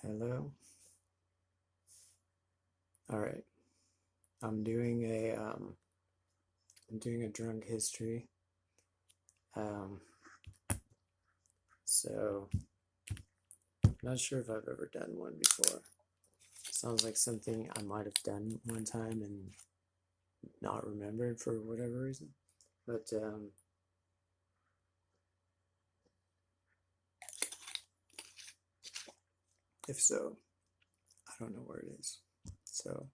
Hello. All right. I'm doing a drunk history. Um so not sure if I've ever done one before. Sounds like something I might have done one time and not remembered for whatever reason. But if so, I don't know where it is. So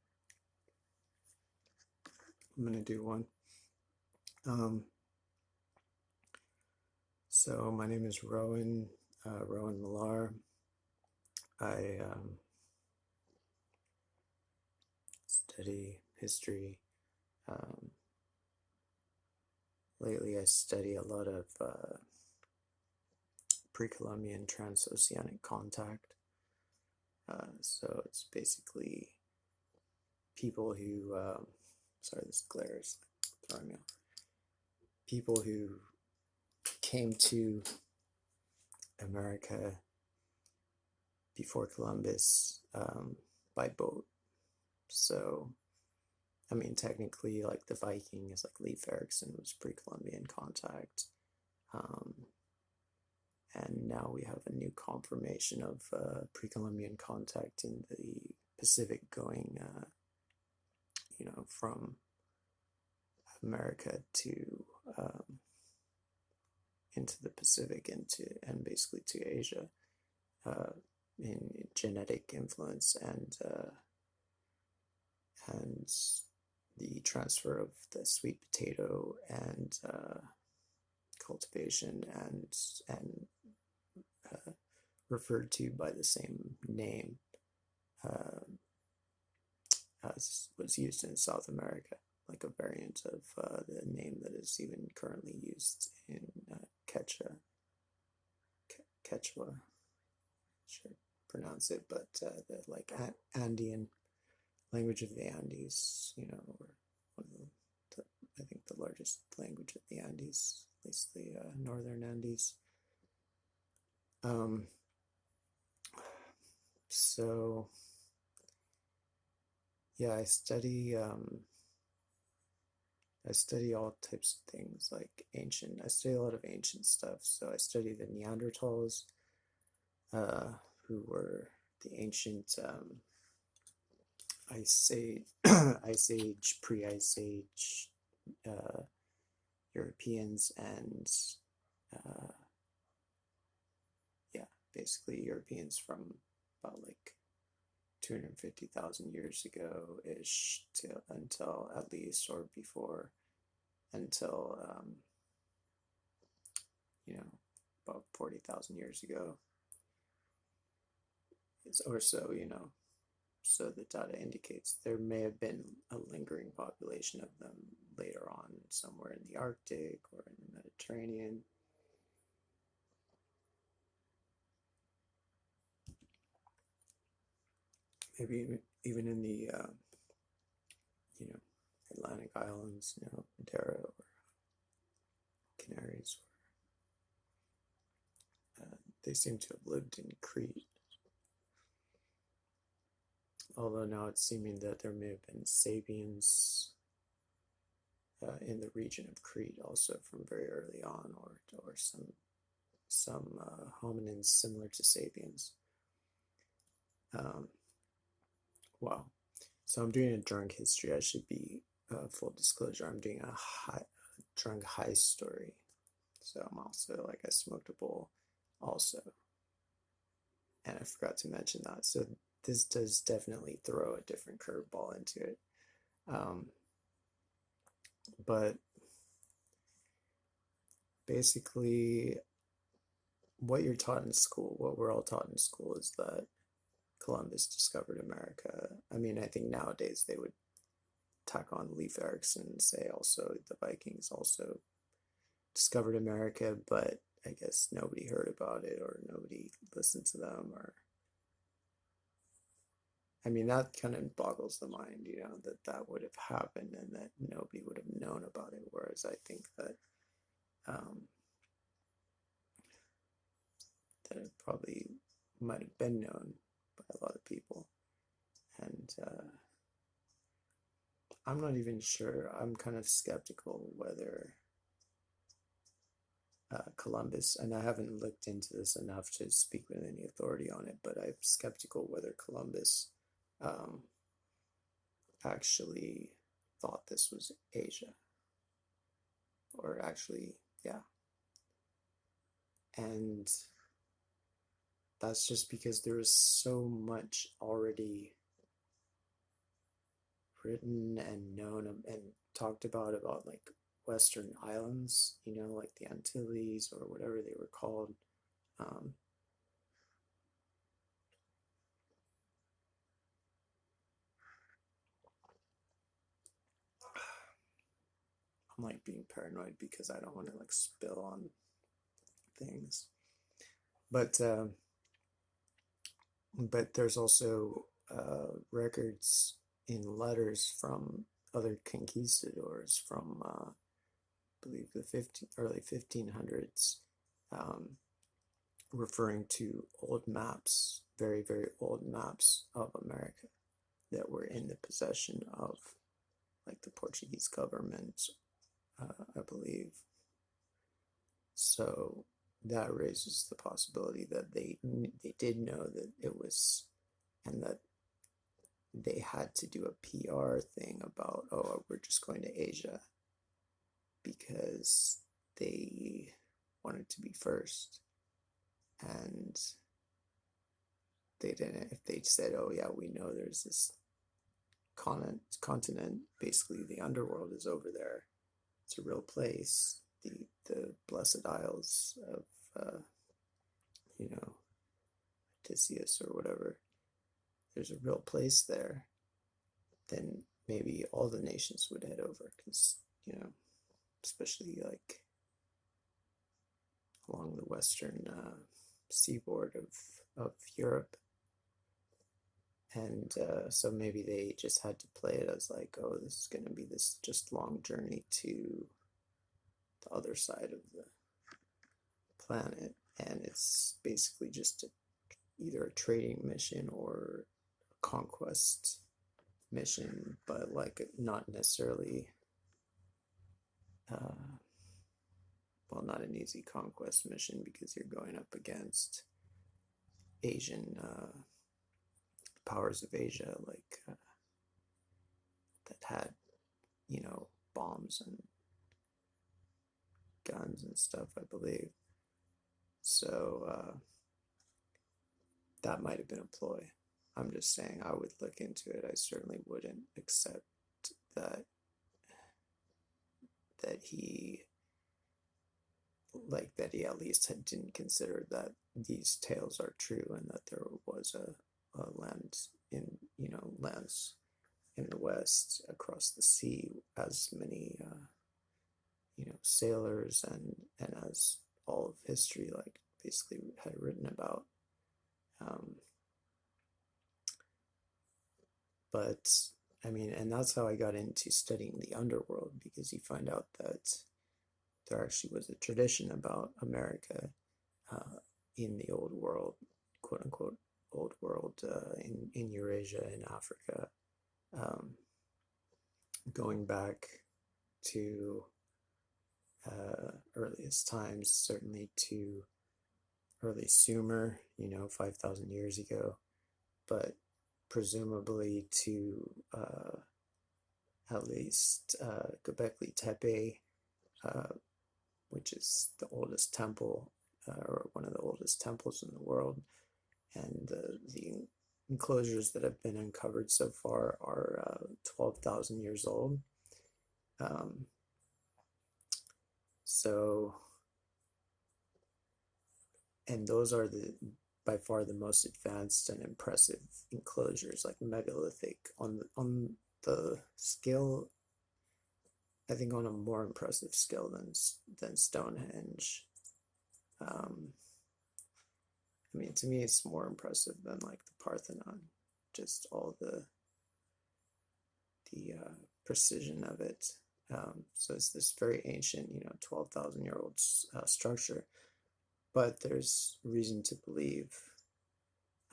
I'm gonna do one. Um so my name is Rowan Millar. I study history. Um, Lately, I study a lot of pre-Columbian transoceanic contact. So it's basically people who, sorry, this glare is throwing me off. People who came to America before Columbus by boat. So, I mean, technically, like the Vikings, like Leif Erikson was pre-Columbian contact. Um, and now we have a new confirmation of pre-Columbian contact in the Pacific going, from America to into the Pacific and basically to Asia in genetic influence and the transfer of the sweet potato and cultivation and referred to by the same name uh, as was used in South America, like a variant of the name that is even currently used in Quechua. Sure, pronounce it, but the like Andean language of the Andes, or one of I think the largest language of the Andes, at least the northern Andes. Um, so yeah, I study all types of things like ancient. I study a lot of ancient stuff. So I study the Neanderthals, who were the ancient Ice Age, Ice Age, pre-Ice Age Europeans, and uh, yeah, basically Europeans from about like 250,000 years ago ish to until at least or before until about 40,000 years ago or so. So the data indicates there may have been a lingering population of them later on somewhere in the Arctic or in the Mediterranean. Maybe even in the Atlantic Islands, Madeira or Canaries. They seem to have lived in Crete. Although now it's seeming that there may have been sapiens in the region of Crete also from very early on, or some hominins similar to sapiens. Wow. So I'm doing a drunk history. I should be full disclosure. I'm doing a drunk HighStory. So I'm also like I smoked a bowl, also, and I forgot to mention that. So this does definitely throw a different curveball into it. But basically, what you're taught in school, what we're all taught in school, is that Columbus discovered America. I mean, I think nowadays they would tack on Leif Erikson and say also the Vikings also discovered America, but I guess nobody heard about it or nobody listened to them. Or I mean, that kind of boggles the mind, that would have happened and that nobody would have known about it. Whereas I think that that it probably might have been known, by a lot of people. And I'm not even sure. I'm kind of skeptical whether Columbus, and I haven't looked into this enough to speak with any authority on it, but I'm skeptical whether Columbus um, actually thought this was Asia, or actually, yeah. And that's just because there is so much already written and known and talked about like Western islands, like the Antilles or whatever they were called. Um, I'm like being paranoid because I don't want to like spill on things. But there's also records in letters from other conquistadors from I believe the early 1500s, um, referring to old maps, very very old maps of America that were in the possession of like the Portuguese government, I believe. So that raises the possibility that they did know that it was, and that they had to do a PR thing about, oh, we're just going to Asia because they wanted to be first. And they didn't, if they said, oh, yeah, we know there's this continent, basically the underworld is over there. It's a real place. The Blessed Isles of, you know, Odysseus or whatever. There's a real place there. Then maybe all the nations would head over because, especially like along the western seaboard of Europe. And so maybe they just had to play it as like, oh, this is going to be this just long journey to the other side of the planet. And it's basically just either a trading mission or a conquest mission, but like not necessarily, well, not an easy conquest mission because you're going up against Asian powers of Asia, like that had, bombs and guns and stuff, I believe. So that might have been a ploy. I'm just saying I would look into it. I certainly wouldn't accept that that he that he at least didn't consider that these tales are true and that there was a land in lands in the West across the sea, as many sailors and as all of history like basically had written about. Um, but I mean, and that's how I got into studying the underworld, because you find out that there actually was a tradition about America uh, in the old world, quote unquote, old world, in Eurasia, in Africa, um, going back to earliest times, certainly to early Sumer, 5,000 years ago, but presumably to at least Göbekli Tepe, uh, which is the oldest temple, or one of the oldest temples in the world. And the enclosures that have been uncovered so far are 12,000 years old. Um, so, and those are by far the most advanced and impressive enclosures, like megalithic on the scale. I think on a more impressive scale than Stonehenge. Um, I mean, to me, it's more impressive than like the Parthenon. Just all the precision of it. So it's this very ancient, 12,000-year-old structure. But there's reason to believe,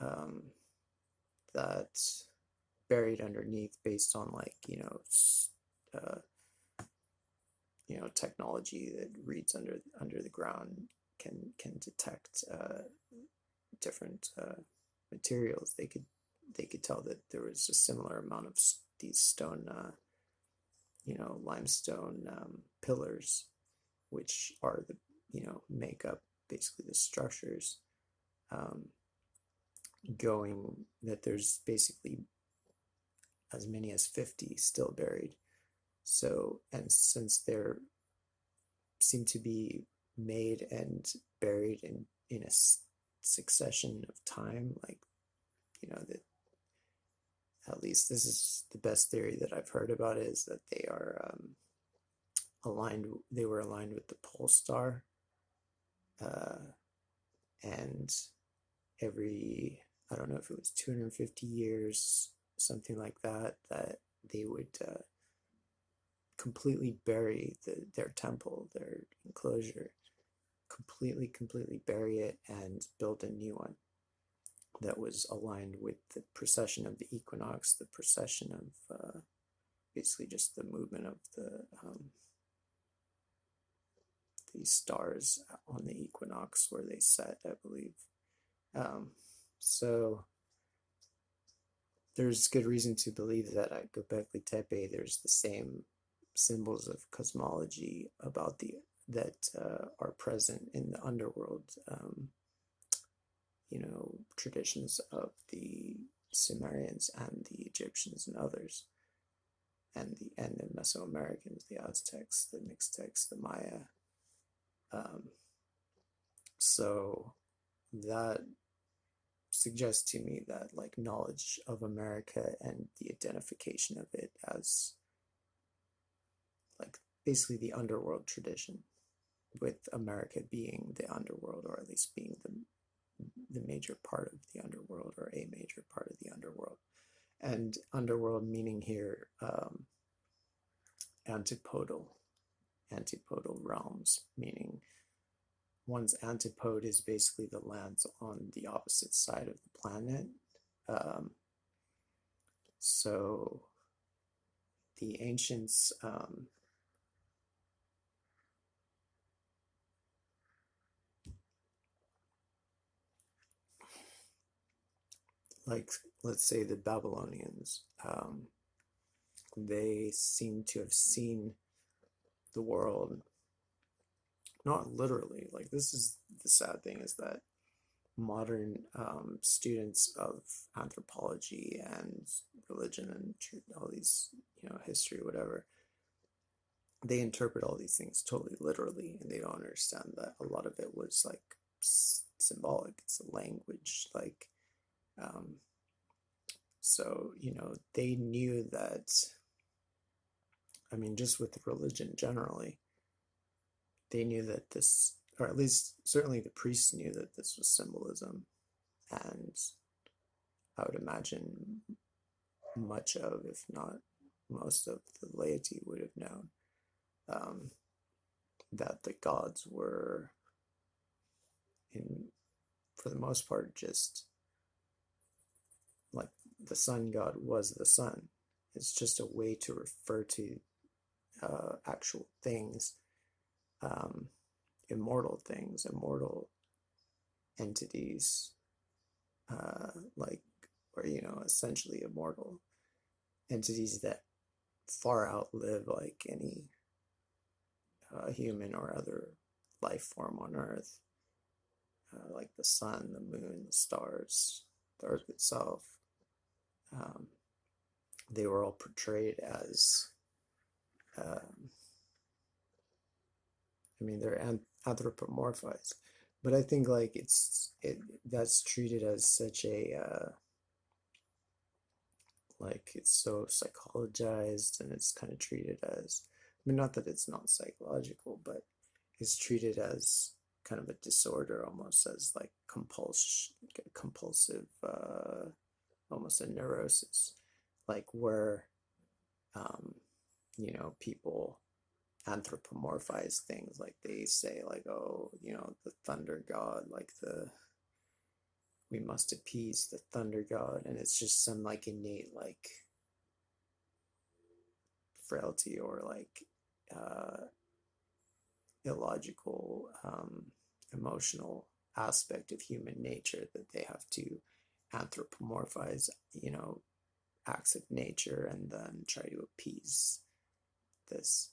um, that buried underneath, based on like uh, technology that reads under the ground, can detect different materials. They could tell that there was a similar amount of these stone, limestone pillars, which are the make up basically the structures, um, going that there's basically as many as 50 still buried. So, and since they're seem to be made and buried in a succession of time, like that, at least this is the best theory that I've heard about, is that they were aligned with the pole star, uh, and every, I don't know if it was 250 years, something like that, that they would completely bury their temple, their enclosure, completely bury it and build a new one that was aligned with the precession of the equinox, the precession of basically just the movement of these stars on the equinox where they set, I believe. So there's good reason to believe that at Göbekli Tepe there's the same symbols of cosmology about that are present in the underworld, traditions of the Sumerians and the Egyptians and others, and the Mesoamericans, the Aztecs, the Mixtecs, the Maya. So that suggests to me that like knowledge of America and the identification of it as like basically the underworld tradition, with America being the underworld, or at least being the major part of the underworld, or a major part of the underworld. And underworld meaning here antipodal realms, meaning one's antipode is basically the lands on the opposite side of the planet. So the ancients like, let's say the Babylonians, they seem to have seen the world, not literally. Like, this is the sad thing, is that modern students of anthropology and religion and all these, history, whatever, they interpret all these things totally literally, and they don't understand that a lot of it was like symbolic. It's a language, like, so they knew that, I mean, just with religion generally, they knew that this, or at least certainly the priests knew that this was symbolism. And I would imagine much of, if not most of, the laity would have known that the gods were, for the most part, just like the sun god was the sun. It's just a way to refer to actual things, immortal things, immortal entities, like, or essentially immortal entities that far outlive like any human or other life form on Earth, like the sun, the moon, the stars, the Earth itself. They were all portrayed as, I mean, they're anthropomorphized, but I think like that's treated as such a like, it's so psychologized, and it's kind of treated as, I mean, not that it's not psychological, but it's treated as kind of a disorder, almost as like compulsive, almost a neurosis, like where people anthropomorphize things. Like they say like, oh, the thunder god, like the we must appease the thunder god, and it's just some like innate like frailty or like illogical emotional aspect of human nature that they have to anthropomorphize, you know, acts of nature and then try to appease this.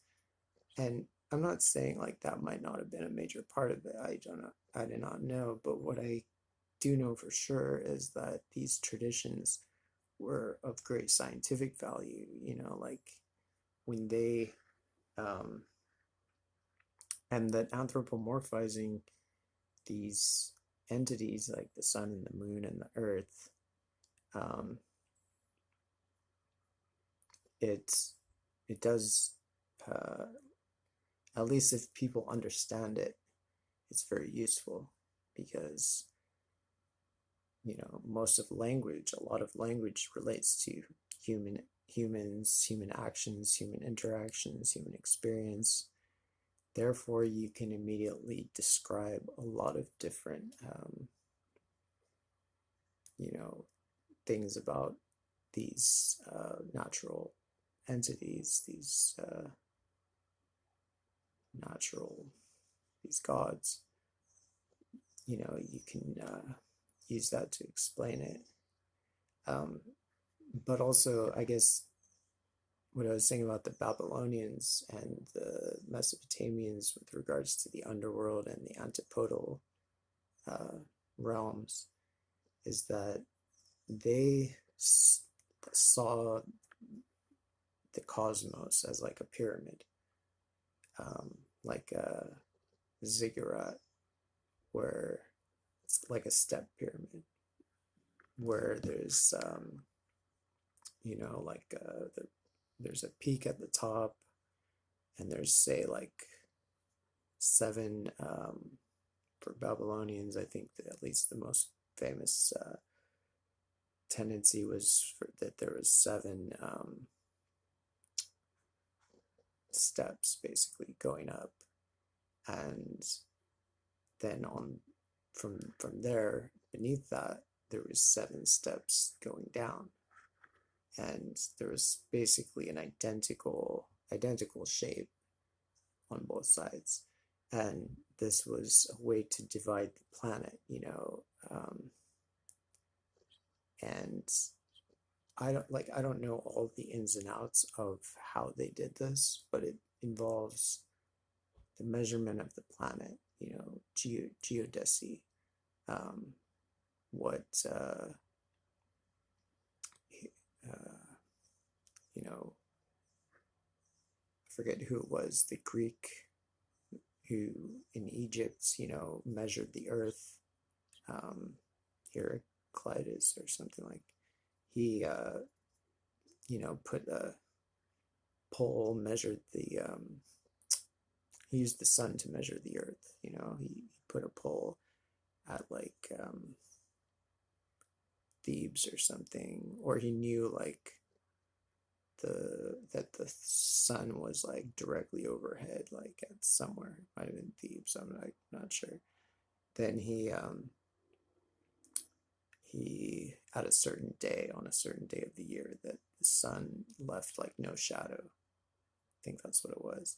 And I'm not saying like that might not have been a major part of it. I don't know. I do not know. But what I do know for sure is that these traditions were of great scientific value. You know, like when they and that anthropomorphizing these entities like the sun and the moon and the earth, um, it it does uh, at least if people understand it, it's very useful because you know most of language, a lot of language relates to humans, human actions, human interactions, human experience. Therefore, you can immediately describe a lot of different, you know, things about these natural entities, these natural, these gods. You know, you can use that to explain it. Um, but also, I guess what I was saying about the Babylonians and the Mesopotamians with regards to the underworld and the antipodal uh, realms is that they saw the cosmos as like a pyramid, like a ziggurat, where it's like a step pyramid, where there's, you know, like there's a peak at the top, and there's, say, like seven, for Babylonians, I think that at least the most famous tendency was that there was seven steps basically going up, and then on from there beneath that there was seven steps going down, and there was basically an identical shape on both sides, and this was a way to divide the planet, you know, and I don't know all the ins and outs of how they did this, but it involves the measurement of the planet, you know, geodesy, um, what uh, you know, I forget who it was, the Greek who in Egypt, you know, measured the earth, um, Heraclitus or something like he, you know, put a pole, measured the, he used the sun to measure the earth, you know, he put a pole at like Thebes or something, or he knew like that the sun was like directly overhead, like at somewhere, it might have been Thebes, I'm like not sure. Then he at a certain day, on a certain day of the year, that the sun left like no shadow. I think that's what it was.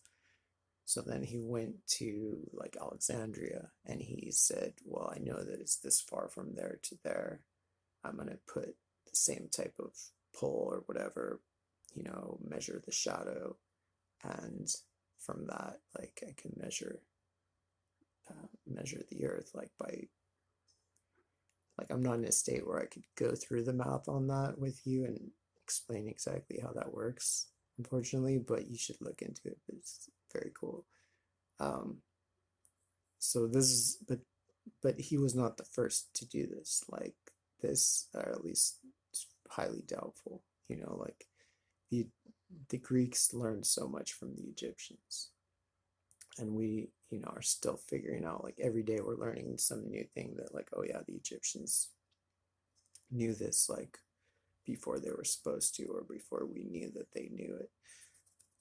So then he went to like Alexandria and he said, well, I know that it's this far from there to there. I'm going to put the same type of pole or whatever, you know, measure the shadow. And from that, like I can measure the earth like by, like I'm not in a state where I could go through the math on that with you and explain exactly how that works, unfortunately, but you should look into it. It's very cool. Um, so this is, but he was not the first to do this. Like this, or at least it's highly doubtful. You know, like the the Greeks learned so much from the Egyptians, and we, you know, are still figuring out. Like every day, we're learning some new thing that, like, oh yeah, the Egyptians knew this like before they were supposed to, or before we knew that they knew it.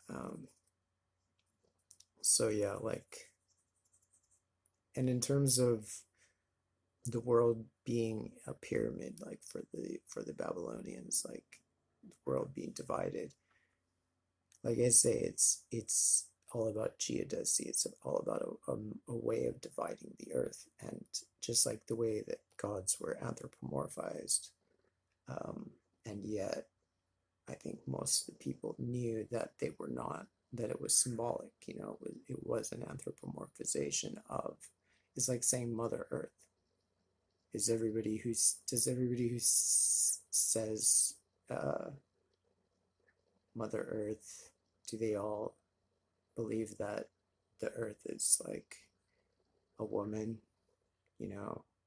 Um, so yeah, like, and in terms of the world being a pyramid, like for the Babylonians, like the world being divided. Like I say, it's all about geodesy. It's all about a way of dividing the earth, and just like the way that gods were anthropomorphized, um, and yet I think most of the people knew that they were not, that it was symbolic. It was an anthropomorphization of. It's like saying Mother Earth. Does everybody who says uh, Mother Earth, do they all believe that the Earth is like a woman,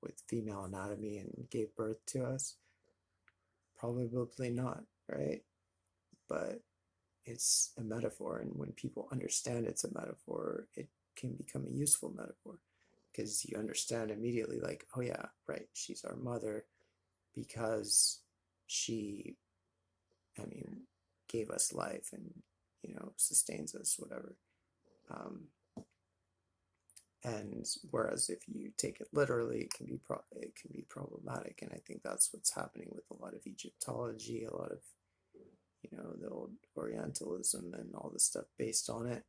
with female anatomy and gave birth to us? Probably not, right? But it's a metaphor, and when people understand it's a metaphor, it can become a useful metaphor because you understand immediately, like, oh yeah, right, she's our mother because she, I mean, gave us life and sustains us, whatever. Um, and whereas if you take it literally, it can be problematic, and I think that's what's happening with a lot of Egyptology, a lot of the old Orientalism and all this stuff based on it.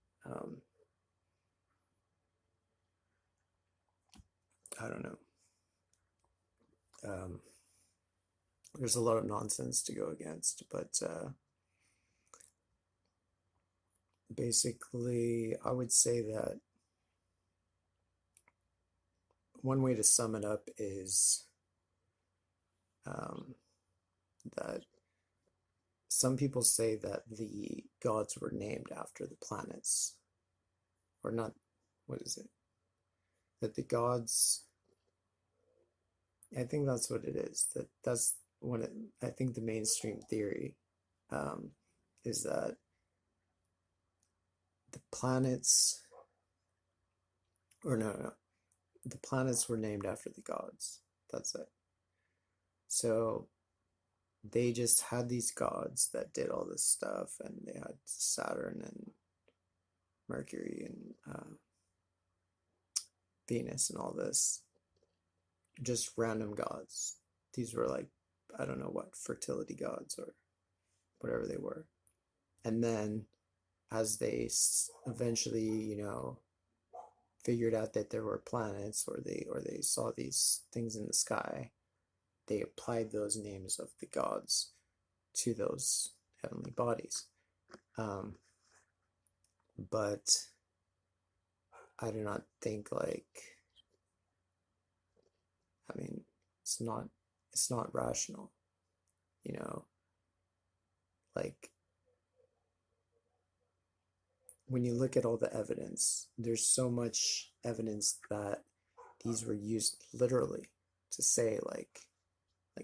I don't know. Um, there's a lot of nonsense to go against, but basically, I would say that one way to sum it up is um, that some people say that the gods were named after the planets, or not. What is it? That the gods. I think that's what it is. That's what I think the mainstream theory um, is that the planets, or no, the planets were named after the gods. That's it. So they just had these gods that did all this stuff, and they had Saturn and Mercury and Venus and all this, just random gods. These were like, I don't know what, fertility gods or whatever they were. And then as they eventually, figured out that there were planets, or they saw these things in the sky, they applied those names of the gods to those heavenly bodies. Um, but I do not think, like, I mean, it's not rational, you know, like when you look at all the evidence, there's so much evidence that these were used literally to say, like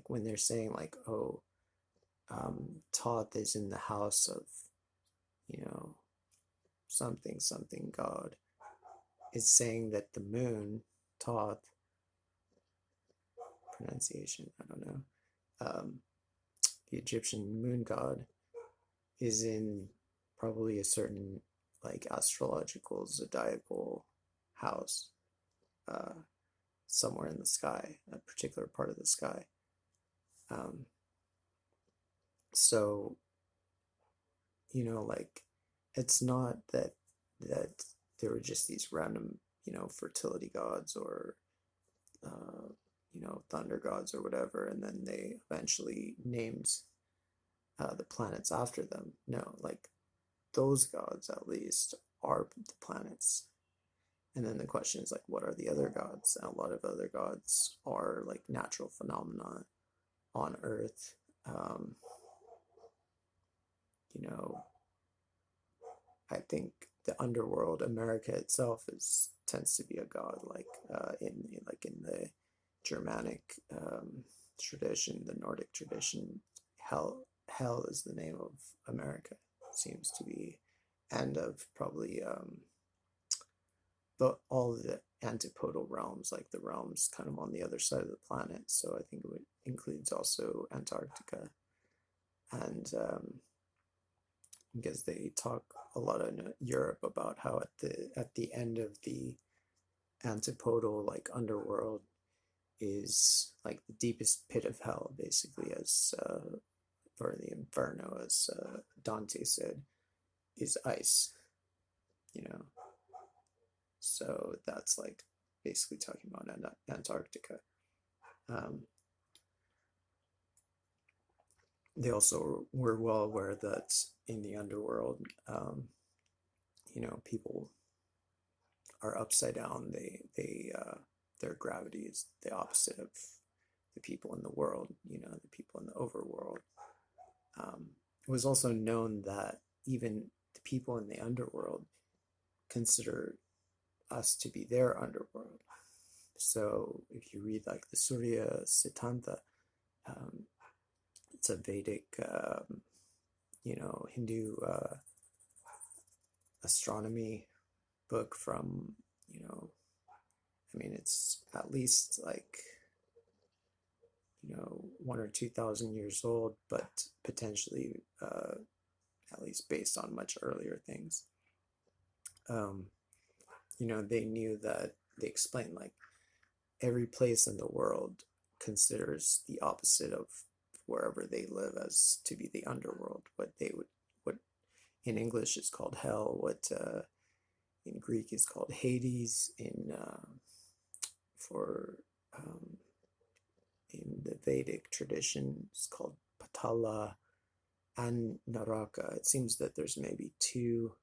when they're saying, like, oh, Thoth is in the house of, you know, something, something God. It's saying that the moon, Thoth, pronunciation, I don't know, the Egyptian moon god, is in probably a certain, like, astrological, zodiacal house, uh, somewhere in the sky, a particular part of the sky. Um, so, like, it's not that there were just these random, fertility gods, or uh, thunder gods or whatever, and then they eventually named the planets after them. No, like, those gods at least are the planets. And then the question is, like, what are the other gods? And a lot of other gods are like natural phenomena on Earth. Um, you know, I think the underworld, America itself, is tends to be a god, like in the Germanic tradition, the Nordic tradition. Hell is the name of America, seems to be, and of probably but all the antipodal realms, like the realms kind of on the other side of the planet. So I think it includes also Antarctica, and because they talk a lot in Europe about how at the end of the antipodal, like, underworld, is like the deepest pit of hell, basically, as or the inferno, as Dante said, is ice. You know, so that's like basically talking about Antarctica. Um, they also were well aware that in the underworld, people are upside down. Their gravity is the opposite of the people in the world. The people in the overworld. Um, it was also known that even the people in the underworld consider us to be their underworld. So if you read like the Surya Siddhanta, um, it's a Vedic, Hindu astronomy book from, it's at least like, 1 or 2 thousand years old, but potentially at least based on much earlier things. Um, they knew that they explained like every place in the world considers the opposite of wherever they live as to be the underworld. What in English is called hell, what in Greek is called Hades, for um, in the Vedic tradition it's called Patala and Naraka. It seems that there's maybe two.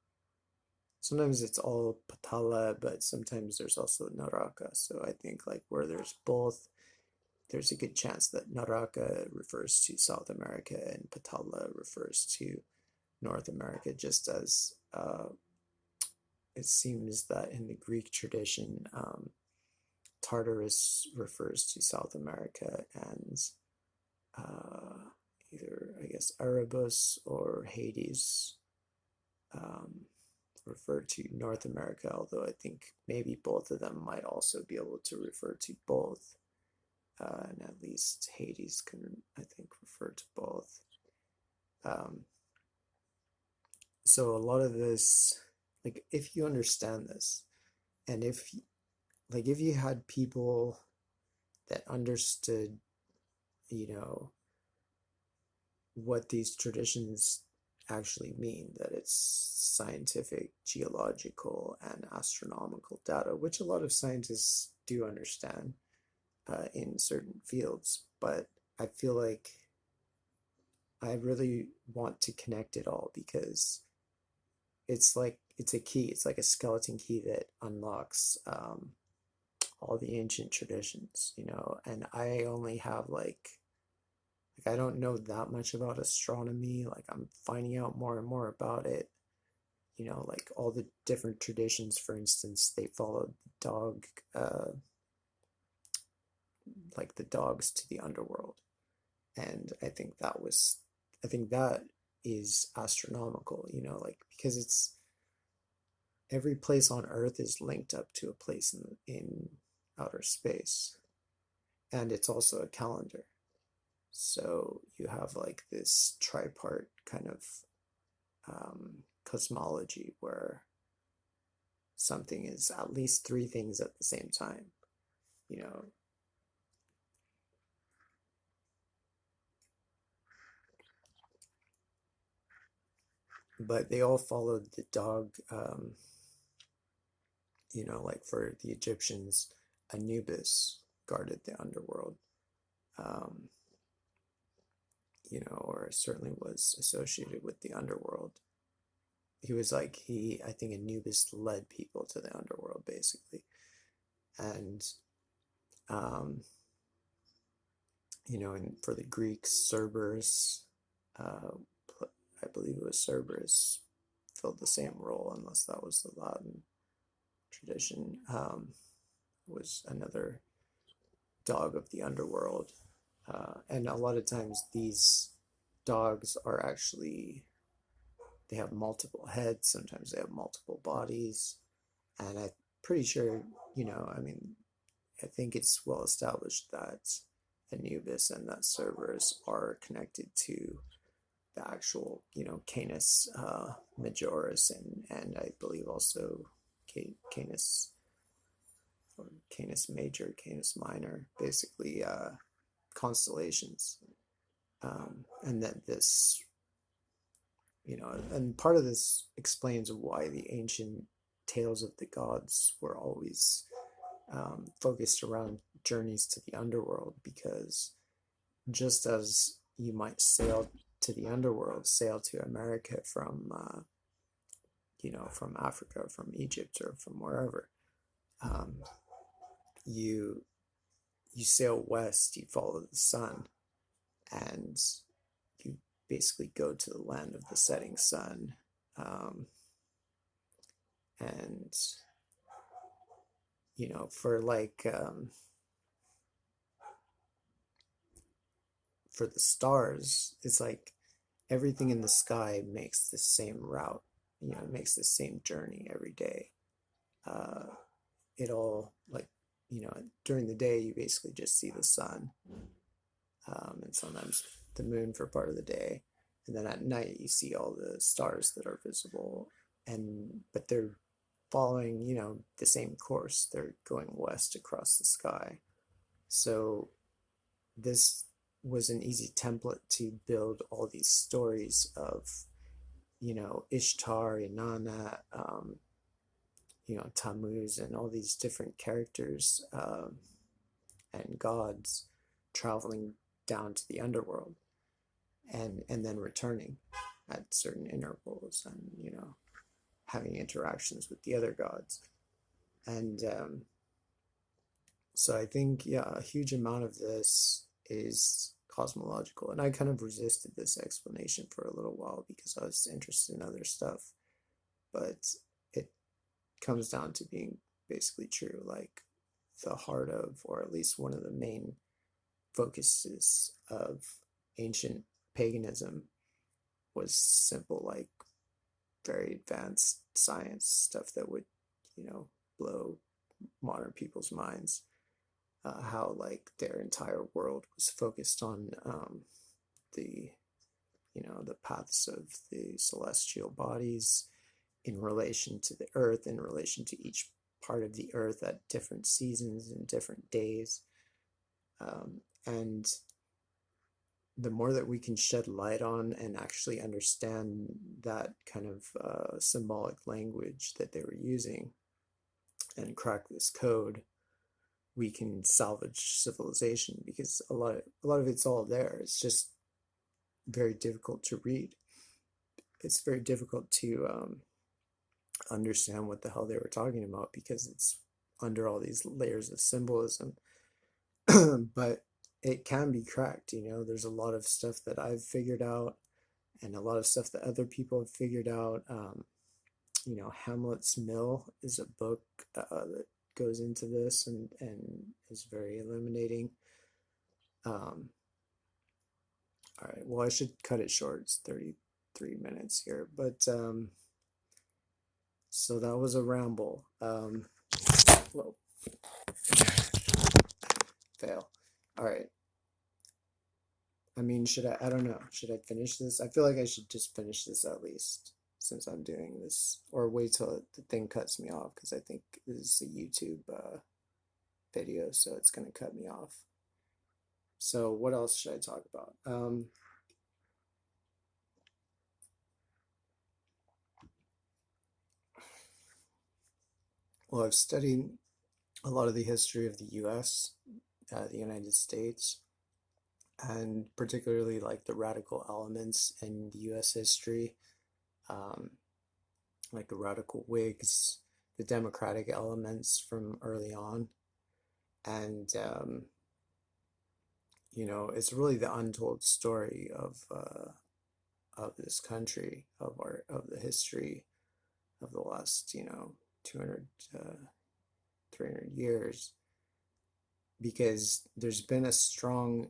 Sometimes it's all Patala, but sometimes there's also Naraka. So I think like where there's both, there's a good chance that Naraka refers to South America and Patala refers to North America, just as it seems that in the Greek tradition, Tartarus refers to South America, and either, I guess, Erebus or Hades um, refer to North America, although I think maybe both of them might also be able to refer to both. And at least Hades can, I think, refer to both. Um, so a lot of this, like, if you understand this, and if you had people that understood, you know, what these traditions actually mean, that it's scientific, geological, and astronomical data, which a lot of scientists do understand in certain fields, but I feel like I really want to connect it all because it's a key. It's like a skeleton key that unlocks all the ancient traditions, and I only have I don't know that much about astronomy. Like I'm finding out more and more about it. Like all the different traditions, for instance, they followed the dog, like the dogs to the underworld. And I think that is astronomical, like because it's every place on Earth is linked up to a place in outer space. And it's also a calendar. So you have like this tripart kind of cosmology where something is at least three things at the same time, you know. But they all followed the dog, like for the Egyptians, Anubis guarded the underworld, um, or certainly was associated with the underworld. He was like, I think Anubis led people to the underworld, basically. And, um, and for the Greeks, Cerberus, uh, I believe it was Cerberus, filled the same role, unless that was the Latin tradition, was another dog of the underworld. And a lot of times these dogs are actually, they have multiple heads, sometimes they have multiple bodies. And I'm pretty sure, I think it's well established that Anubis and that Cerberus are connected to the actual, Canis Majoris, and I believe also Canis or Canis Major, Canis Minor, basically constellations. And that this, and part of this explains why the ancient tales of the gods were always focused around journeys to the underworld, because just as you might sail to the underworld, sail to America from Africa, from Egypt, or from wherever, um, you you sail west, you follow the sun, and you basically go to the land of the setting sun. Um, and for for the stars, it's like everything in the sky makes the same route, makes the same journey every day. uh, it all, like, during the day you basically just see the sun, and sometimes the moon for part of the day, and then at night you see all the stars that are visible, but they're following the same course. They're going west across the sky. So this was an easy template to build all these stories of Ishtar, Inanna, Tammuz, and all these different characters, and gods traveling down to the underworld, and then returning at certain intervals, and having interactions with the other gods. And so I think, yeah, a huge amount of this is cosmological, and I kind of resisted this explanation for a little while because I was interested in other stuff, but it comes down to being basically true. Like, the heart of, or at least one of the main focuses of ancient paganism, was simple, like very advanced science stuff that would, blow modern people's minds. How, like, their entire world was focused on the the paths of the celestial bodies in relation to the earth, in relation to each part of the earth at different seasons and different days. And the more that we can shed light on and actually understand that kind of symbolic language that they were using and crack this code, we can salvage civilization, because a lot of it's all there. It's just very difficult to read. It's very difficult to understand what the hell they were talking about, because it's under all these layers of symbolism. But it can be cracked. There's a lot of stuff that I've figured out, and a lot of stuff that other people have figured out. Hamlet's Mill is a book that goes into this, and is very illuminating. All right, well, I should cut it short. It's 33 minutes here, but so that was a ramble. Whoa. Fail. All right. I mean, I don't know. Should I finish this? I feel like I should just finish this at least, since I'm doing this, or wait till the thing cuts me off, because I think this is a YouTube video, so it's going to cut me off. So what else should I talk about? Well, I've studied a lot of the history of the US, the United States, and particularly like the radical elements in the US history, um, like the radical Whigs, the democratic elements from early on. And, it's really the untold story of this country, of the history of the last 200 300 years, because there's been a strong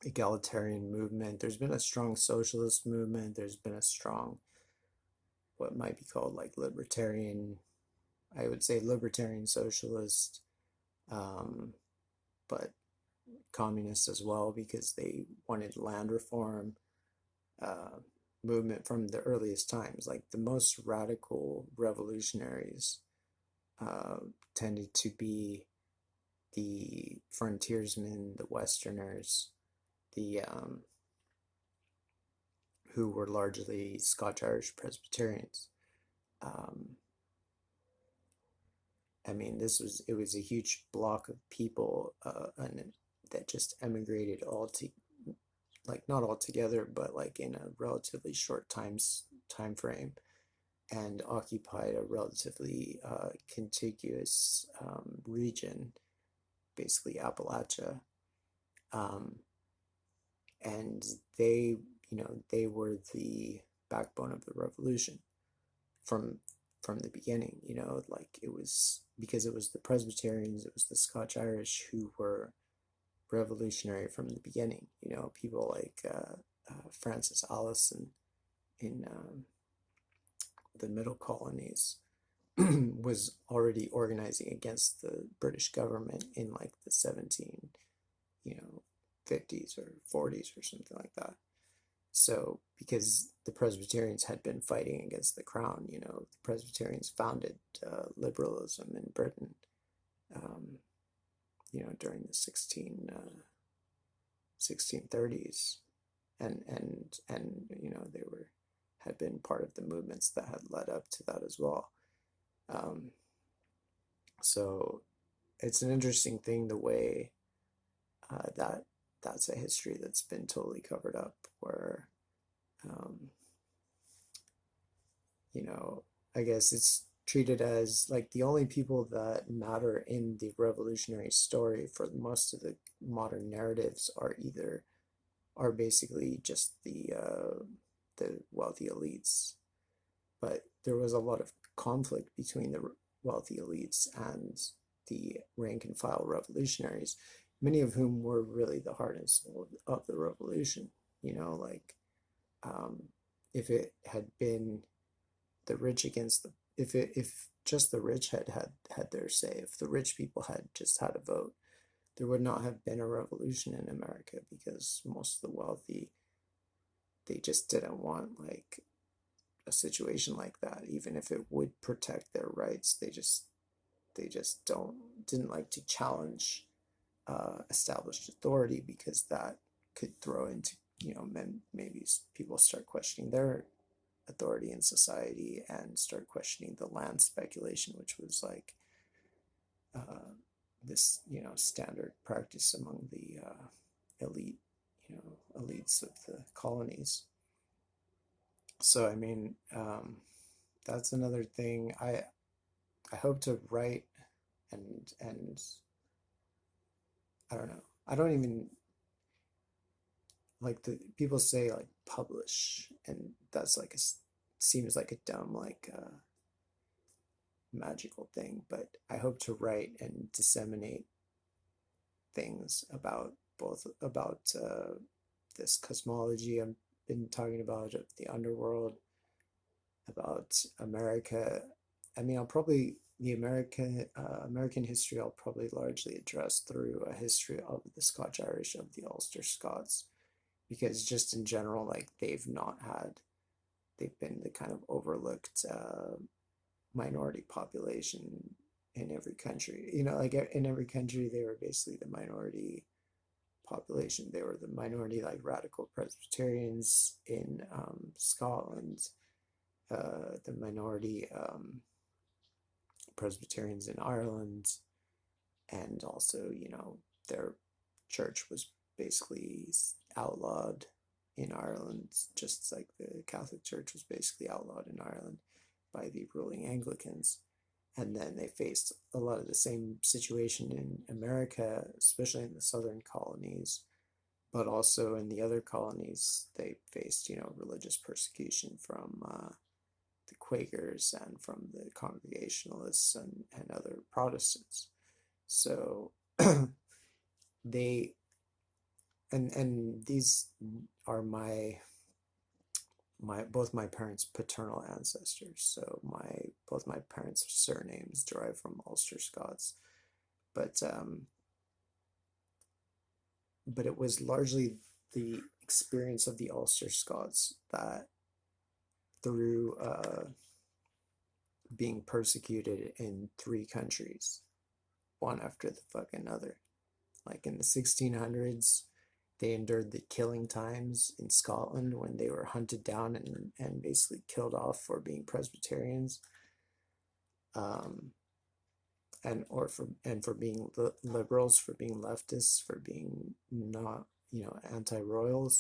egalitarian movement, there's been a strong socialist movement, there's been a strong, what might be called, like, libertarian, I would say libertarian socialist, but communist as well, because they wanted land reform, movement from the earliest times. Like, the most radical revolutionaries uh, tended to be the frontiersmen, the Westerners, the who were largely Scotch-Irish Presbyterians. Um, I mean, it was a huge block of people, and that just emigrated all to, like, not all together, but like in a relatively short time frame, and occupied a relatively contiguous region, basically Appalachia. Um, and they, they were the backbone of the revolution from the beginning. Like, it was because it was the Presbyterians, it was the Scotch Irish who were revolutionary from the beginning. People like Francis Allison in the middle colonies was already organizing against the British government in like the 17, you know, 50s or 40s or something like that. So, because the Presbyterians had been fighting against the crown, the Presbyterians founded liberalism in Britain, um, during the 1630s, and they had been part of the movements that had led up to that as well. Um, so it's an interesting thing the way that's a history that's been totally covered up, where um, you know, I guess it's treated as like the only people that matter in the revolutionary story for most of the modern narratives are basically just the wealthy elites. But there was a lot of conflict between the wealthy elites and the rank and file revolutionaries, many of whom were really the heart and soul of the revolution. Like, um, if it had been the rich against the if just the rich had their say, if the rich people had just had a vote, there would not have been a revolution in America, because most of the wealthy, they just didn't want like a situation like that, even if it would protect their rights. They just didn't like to challenge established authority, because that could throw into, maybe people start questioning their authority in society and start questioning the land speculation, which was like this, standard practice among the elite, elites of the colonies. So, I mean, that's another thing. I hope to write, and I don't know. I don't even like, the people say like publish, and that's like seems like a dumb, like magical thing, but I hope to write and disseminate things about this cosmology I've been talking about, of the underworld, about America. I mean, I'll probably the American history I'll probably largely address through a history of the Scotch Irish, of the Ulster Scots, because just in general, like, they've been the kind of overlooked minority population in every country. Like, in every country, they were basically the minority population. They were the minority, like radical Presbyterians in Scotland, the minority Presbyterians in Ireland, and also, their church was basically outlawed in Ireland, just like the Catholic Church was basically outlawed in Ireland by the ruling Anglicans. And then they faced a lot of the same situation in America, especially in the southern colonies, but also in the other colonies. They faced, religious persecution from the Quakers and from the Congregationalists and other Protestants. So they and these are my both my parents' paternal ancestors. So both my parents' surnames derive from Ulster Scots, but it was largely the experience of the Ulster Scots that through being persecuted in three countries, one after the fucking other. Like in the 1600s, they endured the killing times in Scotland when they were hunted down and basically killed off for being Presbyterians, um, and for being liberals, for being leftists, for being not, you know, anti-royals.